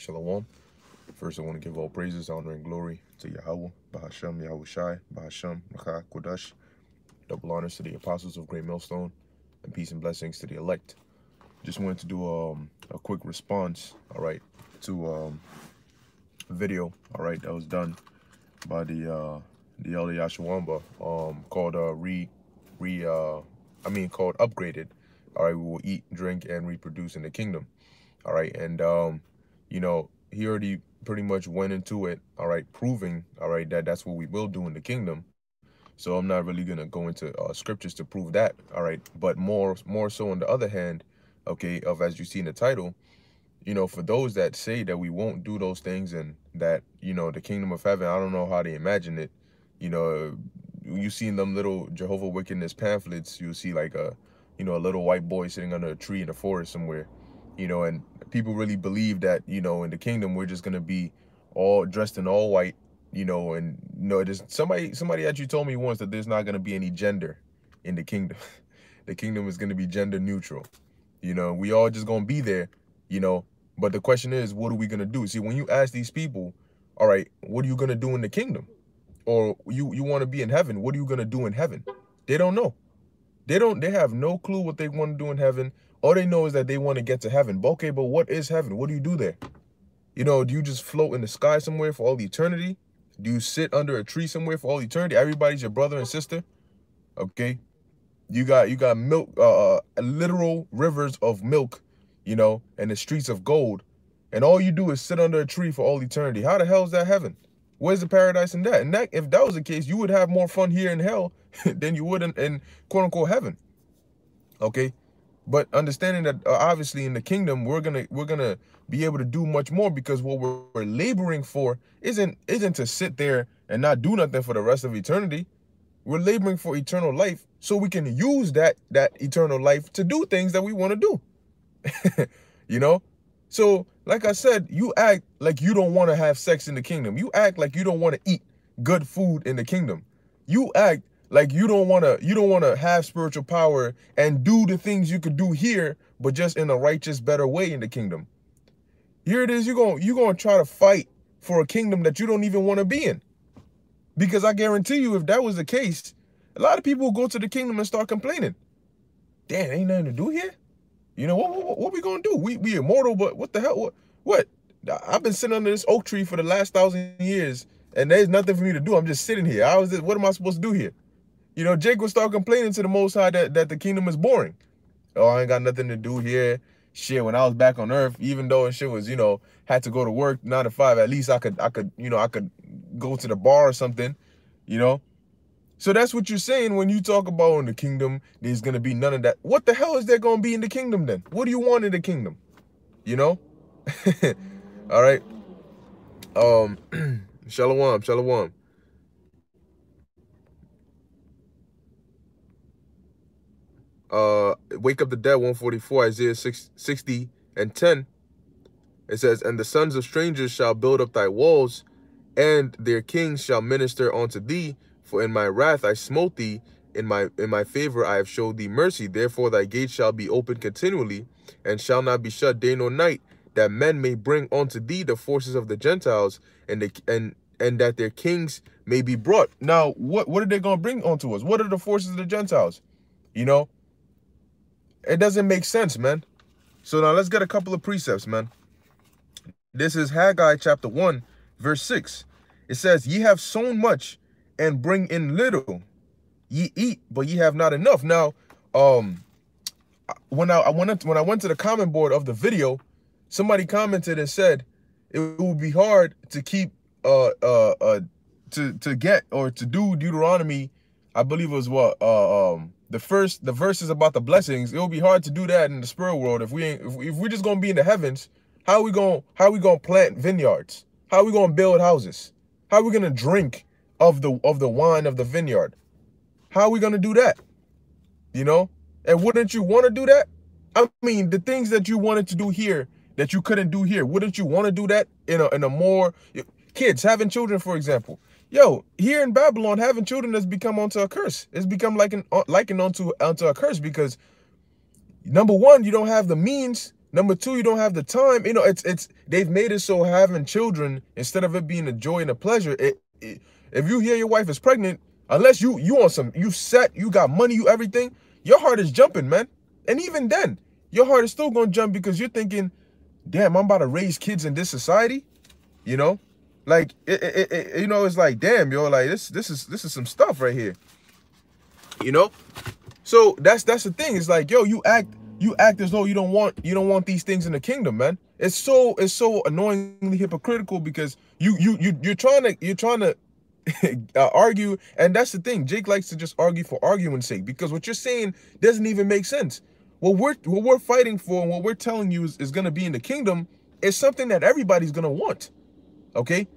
Shalom. First, I want to give all praises, honor, and glory to Yahweh, Bahashem, Yahushai, Bahashem, Machah, Kodash. Double honors to the apostles of Great Millstone, and peace and blessings to the elect. Just wanted to do a quick response, all right, to a video, all right, that was done by the Elder Yashawamba, called called Upgraded. All right, we will eat, drink, and reproduce in the kingdom. All right, and you know, he already pretty much went into it, all right, proving, all right, that that's what we will do in the kingdom. So I'm not really gonna go into scriptures to prove that, all right, but more so on the other hand, okay, of as you see in the title, you know, for those that say that we won't do those things and that, you know, the kingdom of heaven, I don't know how they imagine it. You know, you see in them little Jehovah Wickedness pamphlets, you'll see like a, you know, a little white boy sitting under a tree in the forest somewhere, you know, and people really believe that, you know, in the kingdom, we're just going to be all dressed in all white, you know, and you know, there's somebody actually told me once that there's not going to be any gender in the kingdom. The kingdom is going to be gender neutral. You know, we all just going to be there, you know, but the question is, what are we going to do? See, when you ask these people, all right, what are you going to do in the kingdom? Or you want to be in heaven, what are you going to do in heaven? They don't know. They have no clue what they want to do in heaven. All they know is that they want to get to heaven. But okay, but what is heaven? What do you do there? You know, do you just float in the sky somewhere for all eternity? Do you sit under a tree somewhere for all eternity? Everybody's your brother and sister. Okay. You got milk, literal rivers of milk, you know, and the streets of gold. And all you do is sit under a tree for all eternity. How the hell is that heaven? Where's the paradise in that? And that, if that was the case, you would have more fun here in hell than you would in quote unquote heaven. Okay. But understanding that obviously in the kingdom, we're gonna be able to do much more, because what we're laboring for isn't to sit there and not do nothing for the rest of eternity. We're laboring for eternal life so we can use that eternal life to do things that we want to do. You know? So, like I said, you act like you don't want to have sex in the kingdom. You act like you don't want to eat good food in the kingdom. You act like you don't want to have spiritual power and do the things you could do here, but just in a righteous, better way in the kingdom. Here it is, you're going to try to fight for a kingdom that you don't even want to be in. Because I guarantee you, if that was the case, a lot of people will go to the kingdom and start complaining. Damn, ain't nothing to do here. You know, what we going to do? We immortal, but what the hell? What? I've been sitting under this oak tree for the last 1,000 years, and there's nothing for me to do. I'm just sitting here. What am I supposed to do here? You know, Jake will start complaining to the Most High that the kingdom is boring. Oh, I ain't got nothing to do here. Shit, when I was back on earth, even though shit was, you know, had to go to work 9 to 5, at least I could go to the bar or something, you know? So that's what you're saying when you talk about in the kingdom, there's going to be none of that. What the hell is there going to be in the kingdom then? What do you want in the kingdom? You know? All right. Shalom, shalom. Wake Up the Dead 144, Isaiah 60 and 10. It says, and the sons of strangers shall build up thy walls, and their kings shall minister unto thee. For in my wrath I smote thee, in my favor I have showed thee mercy. Therefore thy gates shall be open continually, and shall not be shut day nor night, that men may bring unto thee the forces of the Gentiles, and that their kings may be brought. Now, what are they going to bring unto us? What are the forces of the Gentiles? You know, it doesn't make sense, man. So now let's get a couple of precepts, man. This is Haggai chapter 1, verse 6. It says, ye have sown much and bring in little. Ye eat, but ye have not enough. Now, when I went to the comment board of the video, somebody commented and said it would be hard to keep to get or to do Deuteronomy. I believe it was what the verses about the blessings. It will be hard to do that in the spirit world if we're just gonna be in the heavens. How are we gonna plant vineyards? How are we gonna build houses? How are we gonna drink of the wine of the vineyard? How are we gonna do that? You know? And wouldn't you want to do that? I mean, the things that you wanted to do here that you couldn't do here, wouldn't you want to do that in a more kids having children, for example? Yo, here in Babylon, having children has become onto a curse. It's become likened onto a curse because number one, you don't have the means Number two, you don't have the time. You know, they've made it so having children, instead of it being a joy and a pleasure, if you hear your wife is pregnant, unless you on some, you got money, you everything, your heart is jumping, man. And even then, your heart is still gonna jump because you're thinking, damn, I'm about to raise kids in this society, you know? Like you know, it's like, damn, yo, like this is some stuff right here. You know? So that's the thing. It's like, yo, you act as though you don't want these things in the kingdom, man. It's so annoyingly hypocritical because you're trying to argue, and that's the thing. Jake likes to just argue for arguing's sake, because what you're saying doesn't even make sense. What we're fighting for and what we're telling you is going to be in the kingdom is something that everybody's going to want. Okay?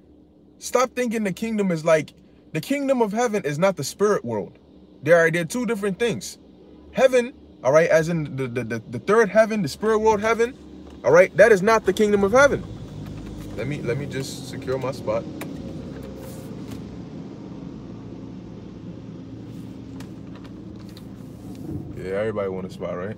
Stop thinking the kingdom is like, the kingdom of heaven is not the spirit world. They're two different things. Heaven, all right, as in the third heaven, the spirit world heaven, all right, that is not the kingdom of heaven. Let me just secure my spot. Yeah, everybody want a spot, right?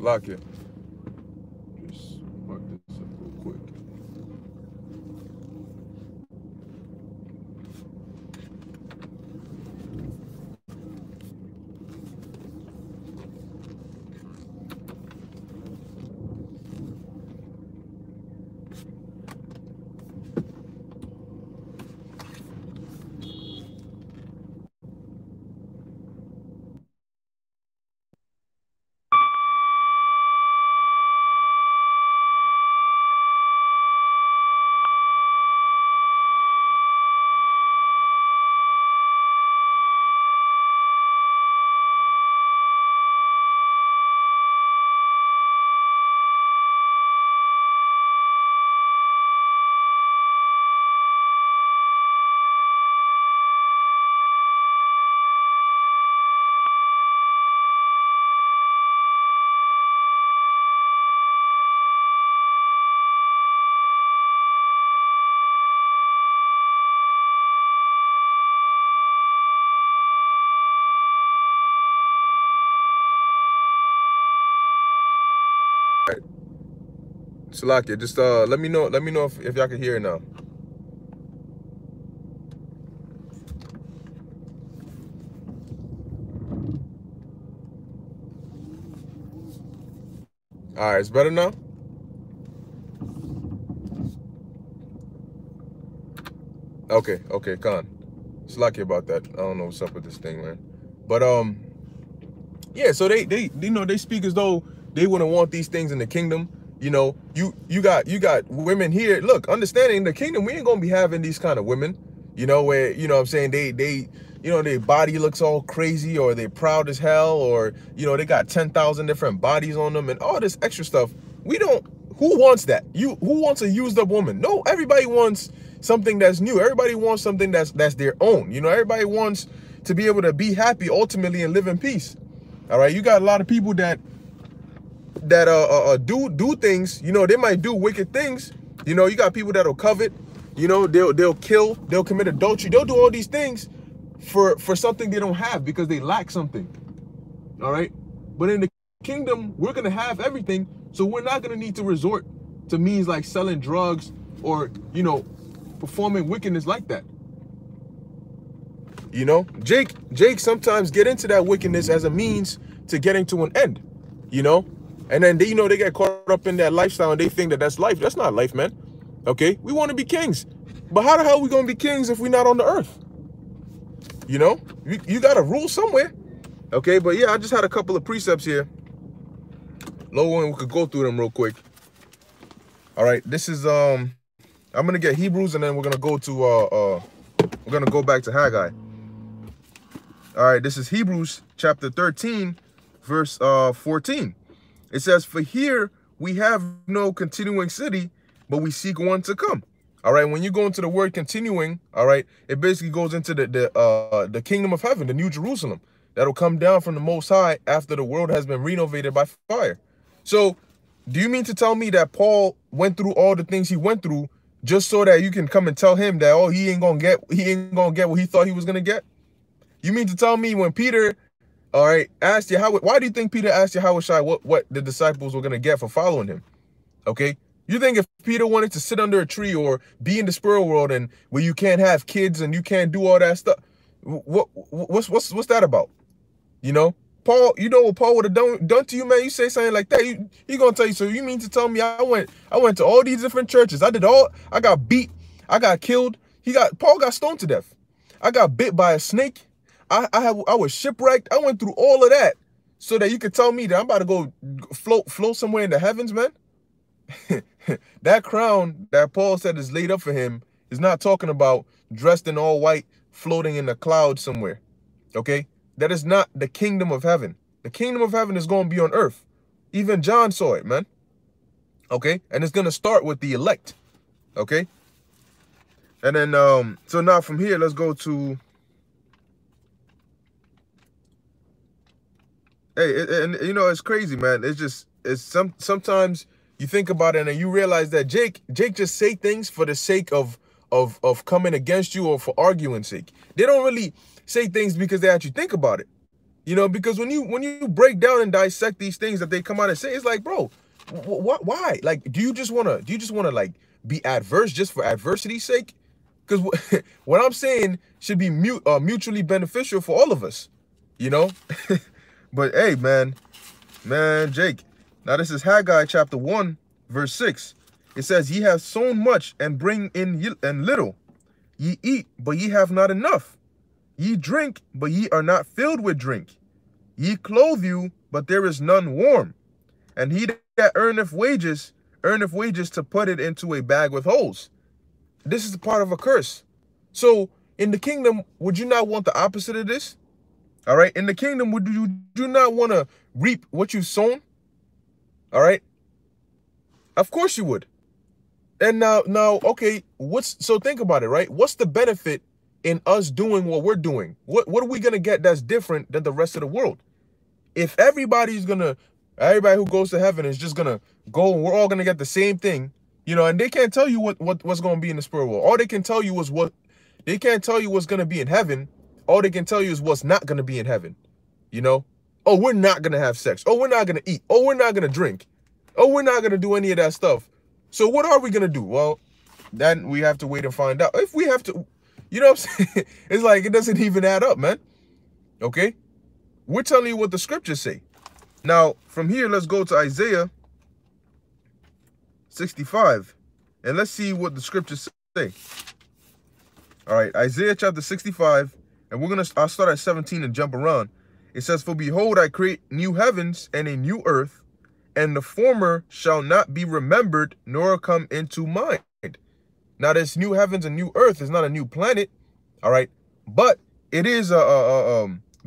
Lock it. Just mark this up real quick. All right. Salakia, just let me know if y'all can hear it now. All right, it's better now? Okay, con. Salakia about that. I don't know what's up with this thing, man. But yeah, so they you know, they speak as though they wouldn't want these things in the kingdom. You know, you got women here. Look, understanding in the kingdom, we ain't gonna be having these kind of women, you know, where, you know what I'm saying, they you know, their body looks all crazy, or they proud as hell, or, you know, they got 10,000 different bodies on them and all this extra stuff. We don't, who wants that? Who wants a used up woman? No, everybody wants something that's new. Everybody wants something that's their own. You know, everybody wants to be able to be happy ultimately and live in peace. All right, you got a lot of people that do things. You know, they might do wicked things. You know, you got people that'll covet. You know, they'll kill, they'll commit adultery, they'll do all these things for something they don't have because they lack something. All right, but in the kingdom, we're gonna have everything, so we're not gonna need to resort to means like selling drugs or, you know, performing wickedness like that. You know, Jake sometimes get into that wickedness as a means to getting to an end, you know, and then they, you know, they get caught up in that lifestyle and they think that that's life. That's not life, man. Okay, we want to be kings, but how the hell are we gonna be kings if we're not on the earth? You know, you got to rule somewhere. Okay, but yeah, I just had a couple of precepts here. Low one, we could go through them real quick. All right, this is I'm gonna get Hebrews, and then we're gonna go to we're gonna go back to Haggai. All right, this is Hebrews chapter 13, verse 14. It says, "For here we have no continuing city, but we seek one to come. All right, when you go into the word continuing, all right, it basically goes into the kingdom of heaven, the New Jerusalem, that'll come down from the Most High after the world has been renovated by fire. So, do you mean to tell me that Paul went through all the things he went through just so that you can come and tell him that, oh, he ain't gonna get what he thought he was gonna get? You mean to tell me when Peter, all right, asked you why do you think Peter asked you what the disciples were gonna get for following him? Okay. You think if Peter wanted to sit under a tree or be in the spirit world and where you can't have kids and you can't do all that stuff, what's that about? You know, Paul, you know what Paul would have done to you, man? You say something like that, he gonna tell you, so you mean to tell me I went to all these different churches. I got beat, I got killed. Paul got stoned to death. I got bit by a snake. I was shipwrecked. I went through all of that so that you could tell me that I'm about to go float somewhere in the heavens, man. That crown that Paul said is laid up for him is not talking about dressed in all white, floating in the clouds somewhere. Okay? That is not the kingdom of heaven. The kingdom of heaven is going to be on earth. Even John saw it, man. Okay? And it's going to start with the elect. Okay? And then, so now from here, let's go to, and you know, it's crazy, man. Sometimes you think about it and you realize that Jake just say things for the sake of coming against you or for arguing's sake. They don't really say things because they actually think about it. You know, because when you break down and dissect these things that they come out and say, it's like, bro, why? Like, do you just wanna like be adverse just for adversity's sake? Because what I'm saying should be mutually beneficial for all of us, you know? But hey, man, Jake. Now this is Haggai chapter 1, verse 6. It says, ye have sown much and bring in little. Ye eat, but ye have not enough. Ye drink, but ye are not filled with drink. Ye clothe you, but there is none warm. And he that earneth wages to put it into a bag with holes. This is the part of a curse. So in the kingdom, would you not want the opposite of this? All right. In the kingdom, would you do not want to reap what you've sown? All right. Of course you would. And now, okay, so think about it, right? What's the benefit in us doing what we're doing? What are we going to get that's different than the rest of the world? If everybody who goes to heaven is just going to go and we're all going to get the same thing, you know, and they can't tell you what's going to be in the spirit world. All they can tell you is they can't tell you what's going to be in heaven. All they can tell you is what's not going to be in heaven. You know? Oh, we're not going to have sex. Oh, we're not going to eat. Oh, we're not going to drink. Oh, we're not going to do any of that stuff. So what are we going to do? Well, then we have to wait and find out. If we have to, you know what I'm saying? It's like it doesn't even add up, man. Okay? We're telling you what the scriptures say. Now, from here, let's go to Isaiah 65. And let's see what the scriptures say. All right, Isaiah chapter 65. And I'll start at 17 and jump around. It says, for behold, I create new heavens and a new earth, and the former shall not be remembered, nor come into mind. Now, this new heavens and new earth is not a new planet, all right? But it is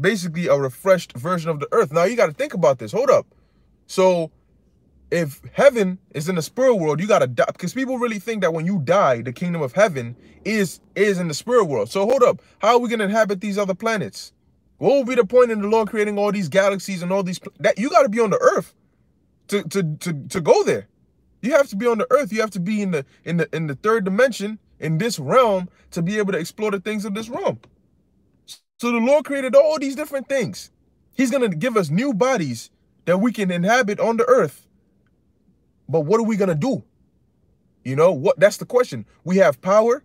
basically a refreshed version of the earth. Now, you got to think about this. Hold up. So, if heaven is in the spirit world, you got to die. Because people really think that when you die, the kingdom of heaven is in the spirit world. So, hold up. How are we going to inhabit these other planets? What will be the point in the Lord creating all these galaxies and all these... that you got to be on the earth to go there. You have to be on the earth. You have to be in the third dimension, in this realm, to be able to explore the things of this realm. So the Lord created all these different things. He's going to give us new bodies that we can inhabit on the earth. But what are we going to do? You know, that's the question. We have power.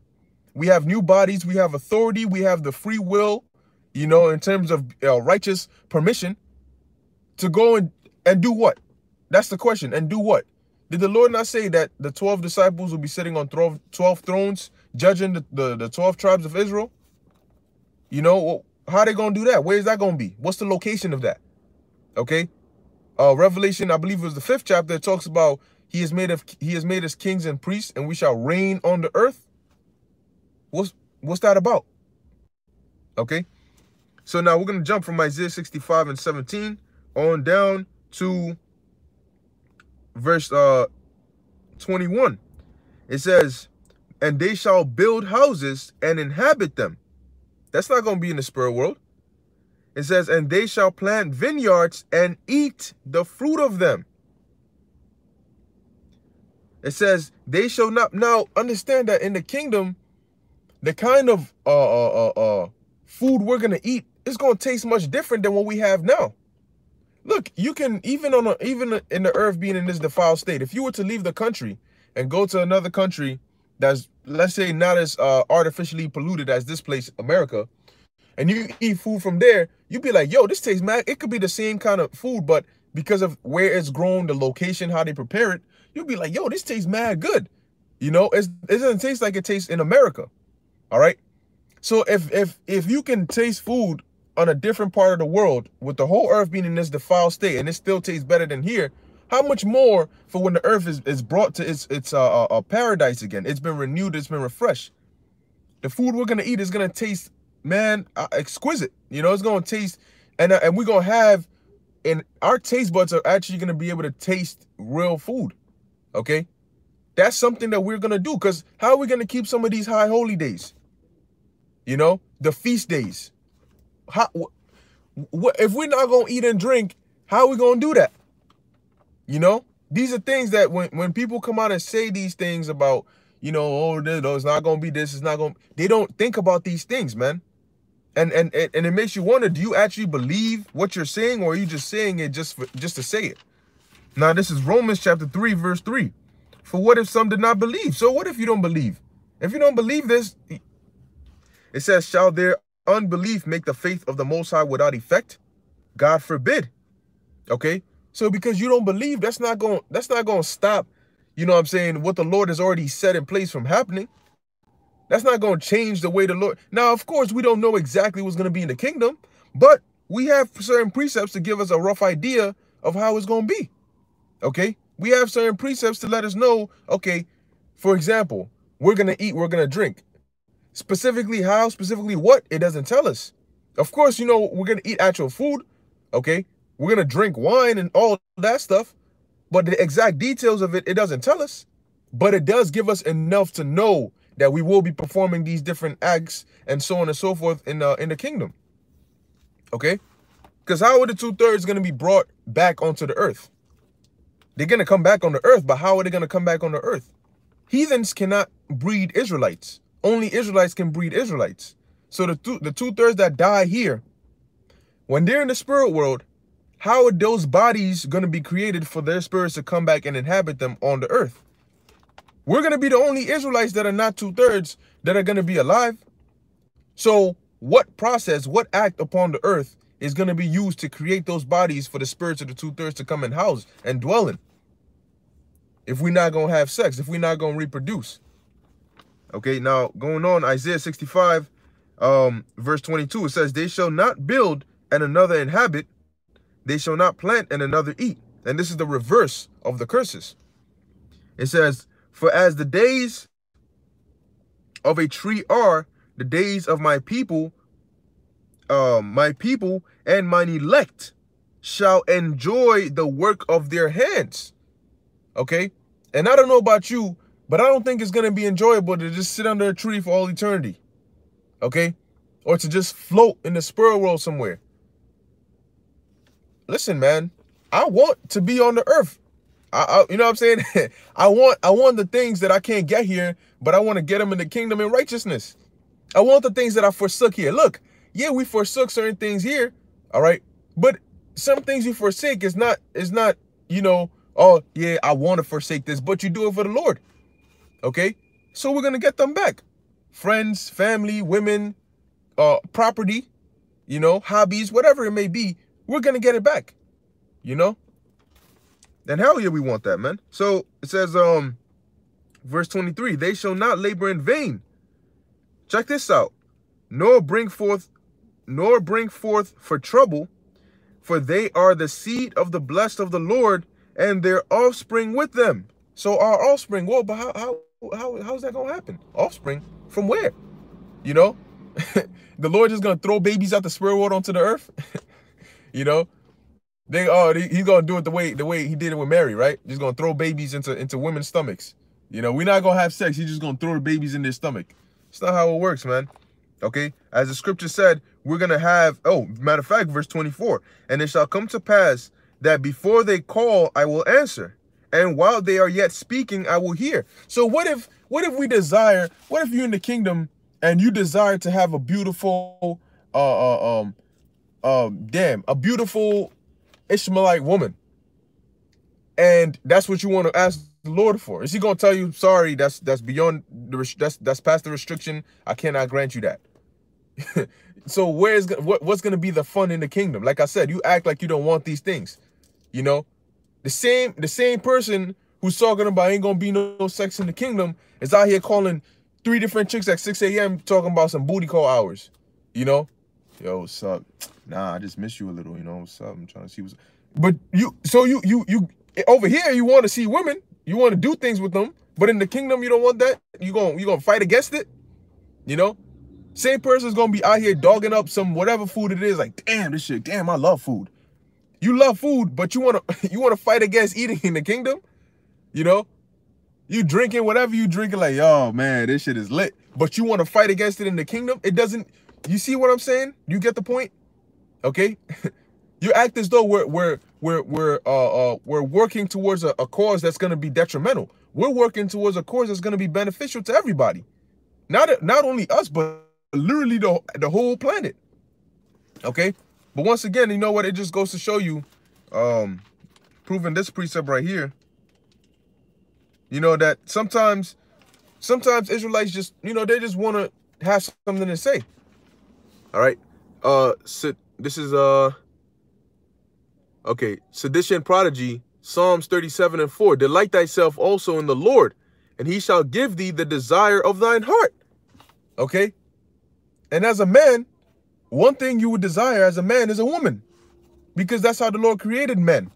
We have new bodies. We have authority. We have the free will, you know, in terms of righteous permission to go and do what? That's the question. And do what? Did the Lord not say that the 12 disciples will be sitting on 12 thrones, judging the 12 tribes of Israel? You know, how are they going to do that? Where is that going to be? What's the location of that? Okay. Revelation, I believe it was the 5th chapter. It talks about he has made us kings and priests, and we shall reign on the earth. What's that about? Okay. So now we're going to jump from Isaiah 65 and 17 on down to verse 21. It says, and they shall build houses and inhabit them. That's not going to be in the spirit world. It says, and they shall plant vineyards and eat the fruit of them. It says, they shall not. Now, understand that in the kingdom, the kind of food we're going to eat is going to taste much different than what we have now. Look, you can, even in the earth being in this defiled state, if you were to leave the country and go to another country that's, let's say, not as artificially polluted as this place, America, and you eat food from there, you'd be like, yo, this tastes mad. It could be the same kind of food, but because of where it's grown, the location, how they prepare it, you'd be like, yo, this tastes mad good. You know, it doesn't taste like it tastes in America. All right. So if you can taste food on a different part of the world, with the whole earth being in this defiled state, and it still tastes better than here, how much more for when the earth is brought to its paradise again? It's been renewed, it's been refreshed. The food we're gonna eat is gonna taste, man, exquisite. You know, it's gonna taste, and we're gonna have, and our taste buds are actually gonna be able to taste real food. Okay, that's something that we're gonna do. Because how are we gonna keep some of these high holy days? You know, the feast days. If we're not gonna eat and drink, how are we gonna do that? You know, these are things that when people come out and say these things about, you know, oh, it's not gonna be this, it's not gonna, they don't think about these things, man. And it makes you wonder, do you actually believe what you're saying, or are you just saying it just to say it? Now, this is Romans chapter 3, verse 3. For what if some did not believe? So what if you don't believe? If you don't believe this, it says, shall their unbelief make the faith of the Most High without effect? God forbid. Okay, so because you don't believe, that's not going to stop, you know what I'm saying, what the Lord has already set in place from happening. That's not going to change the way the Lord. Now, of course, we don't know exactly what's going to be in the kingdom, but we have certain precepts to give us a rough idea of how it's going to be. Okay, we have certain precepts to let us know, okay, for example, we're going to eat, we're going to drink. Specifically how, specifically what, it doesn't tell us. Of course, you know, we're going to eat actual food, okay? We're going to drink wine and all that stuff, but the exact details of it, it doesn't tell us. But it does give us enough to know that we will be performing these different acts and so on and so forth in the kingdom, okay? Because how are the 2/3 going to be brought back onto the earth? They're going to come back on the earth, but how are they going to come back on the earth? Heathens cannot breed Israelites. Only Israelites can breed Israelites. So the 2/3 that die here, when they're in the spirit world, how are those bodies going to be created for their spirits to come back and inhabit them on the earth? We're going to be the only Israelites that are not 2/3 that are going to be alive. So what process, what act upon the earth is going to be used to create those bodies for the spirits of the 2/3 to come and house and dwell in? If we're not going to have sex, if we're not going to reproduce. Okay, now going on, Isaiah 65, verse 22, it says, they shall not build and another inhabit, they shall not plant and another eat. And this is the reverse of the curses. It says, for as the days of a tree are, the days of my people and mine elect shall enjoy the work of their hands. Okay, and I don't know about you, but I don't think it's going to be enjoyable to just sit under a tree for all eternity. Okay, or to just float in the spirit world somewhere. Listen, man, I want to be on the earth. You know what I'm saying? I want the things that I can't get here, but I want to get them in the kingdom in righteousness. I want the things that I forsook here. Look, yeah, we forsook certain things here, all right? But some things you forsake is not, you know, oh, yeah, I want to forsake this, but you do it for the Lord, okay? So we're going to get them back. Friends, family, women, property, you know, hobbies, whatever it may be, we're going to get it back, you know? And hell yeah, we want that, man. So it says, verse 23, they shall not labor in vain. Check this out. Nor bring forth for trouble, for they are the seed of the blessed of the Lord, and their offspring with them. So our offspring, well, but how's that gonna happen? Offspring from where? You know, the Lord just gonna throw babies out the spirit world onto the earth. You know, he's gonna do it the way he did it with Mary, right? He's gonna throw babies into women's stomachs. You know, we're not going to have sex. You're just going to throw the babies in their stomach. It's not how it works, man. Okay? As the scripture said, we're going to have, oh, matter of fact, verse 24. And it shall come to pass that before they call, I will answer. And while they are yet speaking, I will hear. So what if we desire, what if you're in the kingdom and you desire to have a beautiful, a beautiful Ishmaelite woman? And that's what you want to ask the Lord for. Is he going to tell you, sorry, that's beyond that's past the restriction. I cannot grant you that. So what's going to be the fun in the kingdom? Like I said, you act like you don't want these things. You know, the same person who's talking about ain't going to be no sex in the kingdom is out here calling 3 different chicks at 6 a.m. talking about some booty call hours. You know, yo, what's up? Nah, I just miss you a little. You know, what's up? I'm trying to see what's. But you over here, you want to see women, you want to do things with them, but in the kingdom, you don't want that. You gonna fight against it, you know? Same person's gonna be out here dogging up some whatever food it is, like, damn, this shit, damn, I love food. You love food, but you wanna fight against eating in the kingdom, you know? You drinking whatever you drinking, like, oh man, this shit is lit, but you want to fight against it in the kingdom. It doesn't. You see what I'm saying? You get the point? Okay. You act as though we're working towards a cause that's going to be detrimental. We're working towards a cause that's going to be beneficial to everybody, not only us, but literally the whole planet. Okay, but once again, you know what? It just goes to show you, proving this precept right here. You know that sometimes Israelites just, you know, they just want to have something to say. All right, so this is okay, sedition prodigy, Psalms 37:4. Delight thyself also in the Lord, and he shall give thee the desire of thine heart. Okay? And as a man, one thing you would desire as a man is a woman, because that's how the Lord created men.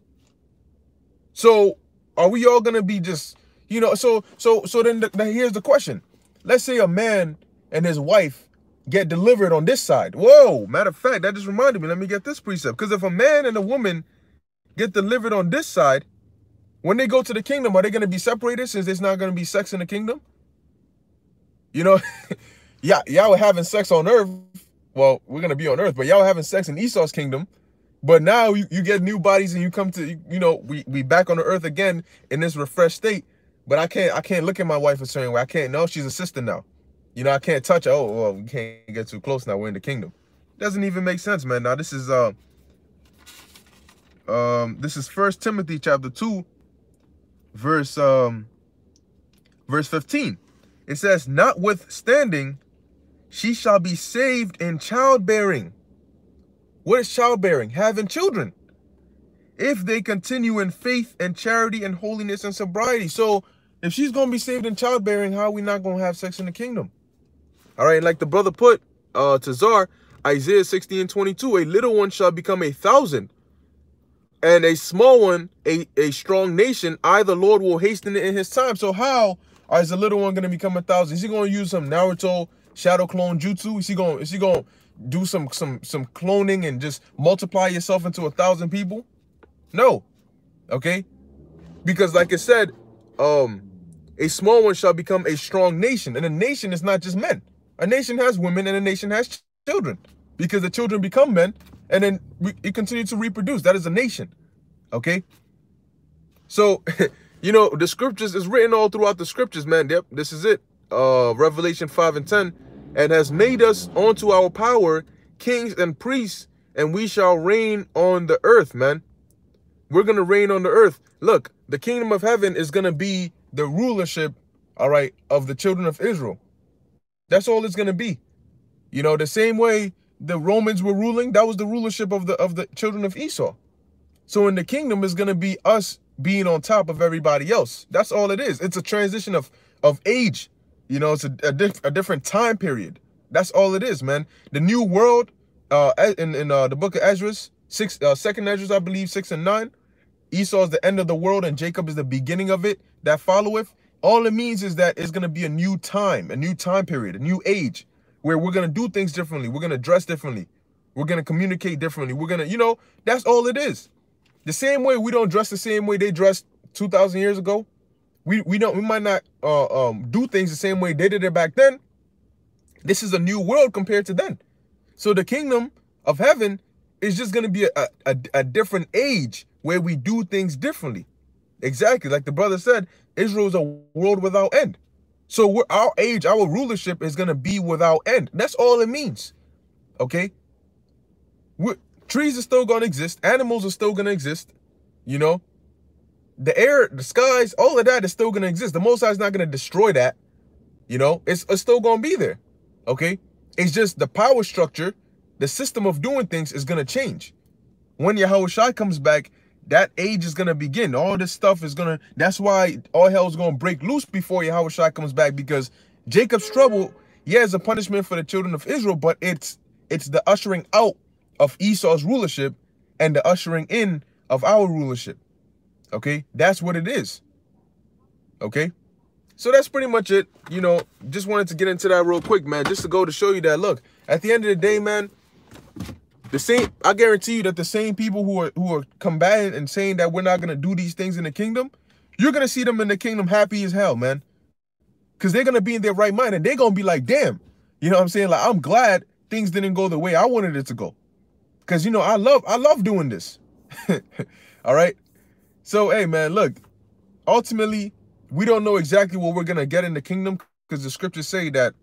So are we all going to be just, you know, so then here's the question. Let's say a man and his wife get delivered on this side. Whoa, matter of fact, that just reminded me. Let me get this precept. Because if a man and a woman get delivered on this side, when they go to the kingdom, are they going to be separated since there's not going to be sex in the kingdom? You know, yeah, y'all were having sex on earth. Well, we're going to be on earth, but y'all were having sex in Esau's kingdom. But now you get new bodies and you come to, you know, we back on the earth again in this refreshed state. But I can't look at my wife a certain way. I can't. No, she's a sister now. You know, I can't touch her. Oh, well, we can't get too close now. We're in the kingdom. Doesn't even make sense, man. Now this is 1 Timothy chapter 2, verse 15. It says, notwithstanding, she shall be saved in childbearing. What is childbearing? Having children. If they continue in faith and charity and holiness and sobriety. So if she's going to be saved in childbearing, how are we not going to have sex in the kingdom? All right, like the brother put to Zar, Isaiah 60:22, a little one shall become 1,000, and a small one, a strong nation. I, the Lord, will hasten it in his time. So how is the little one going to become 1,000? Is he going to use some Naruto shadow clone jutsu? Is he going to do some cloning and just multiply yourself into 1,000 people? No. Okay? Because like I said, a small one shall become a strong nation. And a nation is not just men. A nation has women and a nation has children. Because the children become men and then it continues to reproduce. That is a nation. Okay? So, you know, the scriptures is written all throughout the scriptures, man. Yep, this is it. Revelation 5:10. And has made us unto our power kings and priests, and we shall reign on the earth, man. We're going to reign on the earth. Look, the kingdom of heaven is going to be the rulership, all right, of the children of Israel. That's all it's going to be. You know, the same way the Romans were ruling, that was the rulership of the children of Esau. So in the kingdom, it's going to be us being on top of everybody else. That's all it is. It's a transition of age. You know, it's a different time period. That's all it is, man. The new world, in the book of Ezra, 2nd Ezra, I believe, 6 and 9, Esau is the end of the world and Jacob is the beginning of it that followeth. All it means is that it's going to be a new time period, a new age where we're going to do things differently. We're going to dress differently. We're going to communicate differently. We're going to, you know, that's all it is. The same way we don't dress the same way they dressed 2,000 years ago. We might not do things the same way they did it back then. This is a new world compared to then. So the kingdom of heaven is just going to be a different age where we do things differently. Exactly. Like the brother said, Israel is a world without end. So our age, our rulership is going to be without end. That's all it means. Okay? Trees are still going to exist. Animals are still going to exist. You know? The air, the skies, all of that is still going to exist. The Most High is not going to destroy that. You know? It's still going to be there. Okay? It's just the power structure, the system of doing things is going to change. When Yahushua comes back, that age is going to begin. All this stuff is going to, that's why all hell is going to break loose before Yahushua comes back, because Jacob's trouble, yeah, is a punishment for the children of Israel, but it's the ushering out of Esau's rulership and the ushering in of our rulership. Okay? That's what it is. Okay? So that's pretty much it. You know, just wanted to get into that real quick, man, just to go to show you that, look, at the end of the day, man, I guarantee you that the same people who are combating and saying that we're not going to do these things in the kingdom, you're going to see them in the kingdom happy as hell, man. Because they're going to be in their right mind and they're going to be like, damn, you know what I'm saying? Like, I'm glad things didn't go the way I wanted it to go. Because, you know, I love doing this. All right. So, hey, man, look, ultimately, we don't know exactly what we're going to get in the kingdom, because the scriptures say that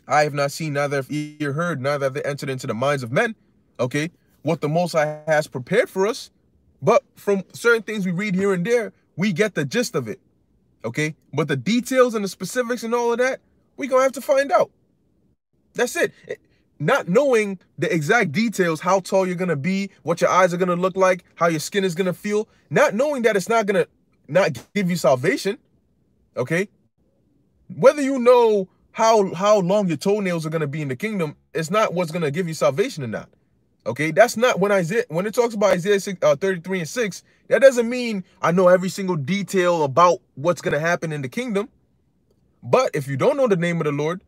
I have not seen, neither have ear heard, neither have they entered into the minds of men, okay, what the Most High has prepared for us. But from certain things we read here and there, we get the gist of it, okay? But the details and the specifics and all of that, we're going to have to find out. That's it. Not knowing the exact details, how tall you're going to be, what your eyes are going to look like, how your skin is going to feel, not knowing that it's not going to not give you salvation, okay? Whether you know how long your toenails are going to be in the kingdom, it's not what's going to give you salvation or not. Okay, that's not when it talks about Isaiah 33 and 6, that doesn't mean I know every single detail about what's going to happen in the kingdom. But if you don't know the name of the Lord,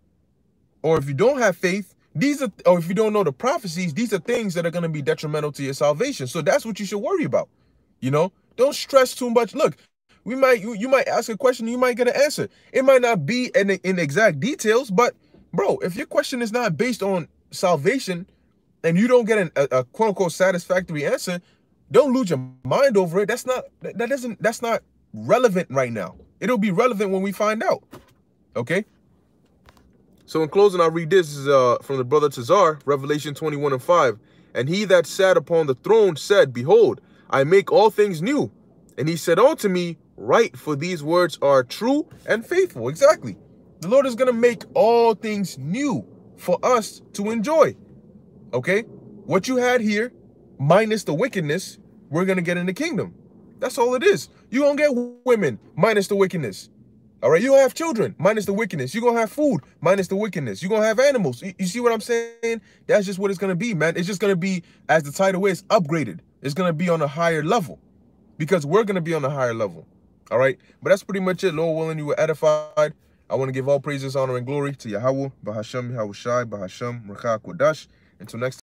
or if you don't have faith, or if you don't know the prophecies, these are things that are going to be detrimental to your salvation. So that's what you should worry about. You know, don't stress too much. Look, you might ask a question, you might get an answer. It might not be in exact details, but bro, if your question is not based on salvation and you don't get a quote unquote satisfactory answer, don't lose your mind over it. That's not relevant right now. It'll be relevant when we find out. Okay. So in closing, I'll read this. This is from the brother Tazar, Revelation 21 and 5. And he that sat upon the throne said, behold, I make all things new. And he said unto me, write, for these words are true and faithful. Exactly. The Lord is going to make all things new for us to enjoy. Okay? What you had here, minus the wickedness, we're going to get in the kingdom. That's all it is. You're going to get women, minus the wickedness. All right? You're going to have children, minus the wickedness. You're going to have food, minus the wickedness. You're going to have animals. You see what I'm saying? That's just what it's going to be, man. It's just going to be, as the title is, upgraded. It's going to be on a higher level, because we're going to be on a higher level. All right? But that's pretty much it. Lord willing, you were edified. I want to give all praises, honor, and glory to Yahweh, Bahashem, Yahushai, Bahashem, Rakah, Kodash. Until next time.